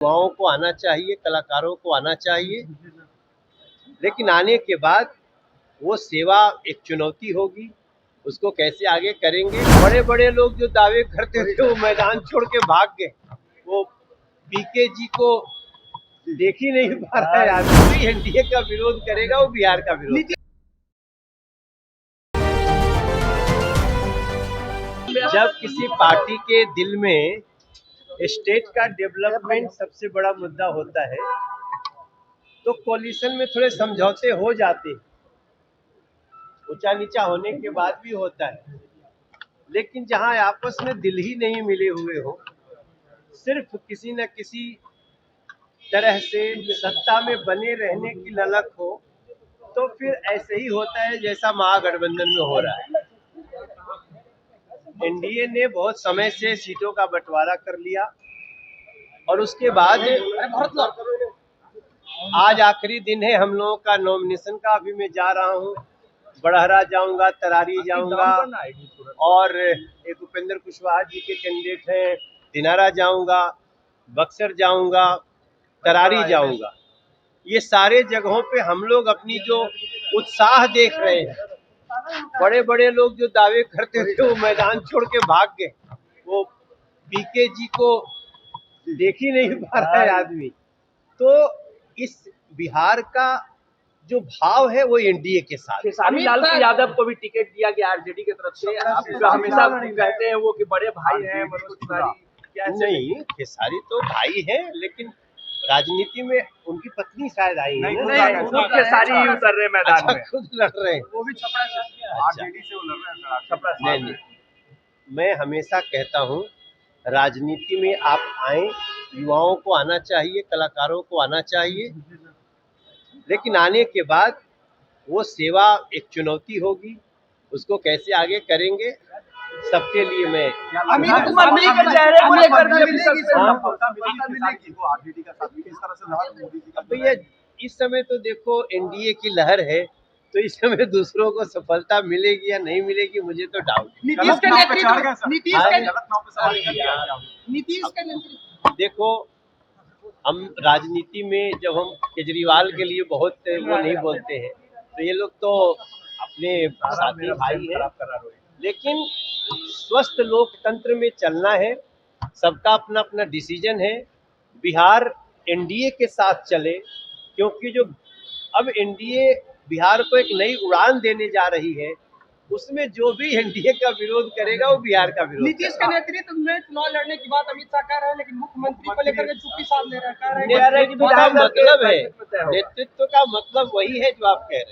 युवाओं को आना चाहिए, कलाकारों को आना चाहिए, लेकिन आने के बाद वो सेवा एक चुनौती होगी। उसको कैसे आगे करेंगे। बड़े बड़े लोग जो दावे करते थे वो मैदान छोड़ के भाग गए। वो पीके जी को देख ही नहीं पा रहा है। आदमी एनडीए का विरोध करेगा, वो बिहार का विरोध। जब किसी पार्टी के दिल में स्टेट का डेवलपमेंट सबसे बड़ा मुद्दा होता है तो कोलिशन में थोड़े समझौते हो जाते हैं, ऊंचा नीचा होने के बाद भी होता है। लेकिन जहां आपस में दिल ही नहीं मिले हुए हो, सिर्फ किसी न किसी तरह से सत्ता में बने रहने की ललक हो, तो फिर ऐसे ही होता है जैसा महागठबंधन में हो रहा है। एनडीए ने बहुत समय से सीटों का बंटवारा कर लिया और उसके बाद आज आखिरी दिन है हम लोगों का नॉमिनेशन का। अभी मैं जा रहा हूँ, बड़हरा जाऊंगा, तरारी जाऊंगा और एक उपेंद्र कुशवाहा जी के कैंडिडेट हैं, दिनारा जाऊंगा, बक्सर जाऊंगा, तरारी जाऊंगा। ये सारे जगहों पे हम लोग अपनी जो उत्साह देख रहे हैं। बड़े बड़े लोग जो दावे करते थे वो मैदान छोड़ के भाग गए। वो पीके जी को देख ही नहीं पा रहा है आदमी। तो इस बिहार का जो भाव है वो एनडीए के साथ। खेसारी लाल यादव को भी टिकट दिया गया आरजेडी की तरफ से। आप हमेशा कहते हैं वो कि बड़े भाई हैं मनोज तिवारी। नहीं, खेसारी तो भाई है, लेकिन राजनीति में उनकी पत्नी शायद आई है। नहीं, खेसारी ही उतर रहे मैदान में। खुद लड़ रहे हैं वो भी छपरा से आरजेडी से लड़ रहे हैं। नहीं, मैं हमेशा कहता हूँ राजनीति में आप आए, युवाओं को आना चाहिए, कलाकारों को आना चाहिए, लेकिन आने के बाद वो सेवा एक चुनौती होगी। उसको कैसे आगे करेंगे, सबके लिए मैं अमित कुमार के चेहरे को लेकर भैया इस समय तो देखो एनडीए की लहर है, तो इस समय दूसरों को सफलता मिलेगी या नहीं मिलेगी मुझे तो डाउट। देखो, हम राजनीति में जब हम केजरीवाल के लिए बहुत वो नहीं बोलते हैं, तो ये लोग तो अपने साथी भाई हैं, लेकिन स्वस्थ लोकतंत्र में चलना है। सबका अपना अपना डिसीजन है। बिहार एनडीए के साथ चले, क्योंकि जो अब एनडीए बिहार को एक नई उड़ान देने जा रही है, उसमें जो भी एनडीए का विरोध करेगा वो बिहार का विरोध। नीतीश के नेतृत्व में चुनाव लड़ने की बात अमित शाह कह रहे हैं, लेकिन मुख्यमंत्री को लेकर के चुप्पी साध ले रहा है। नेतृत्व का मतलब है, नेतृत्व का मतलब वही है जो आप कह रहे हैं।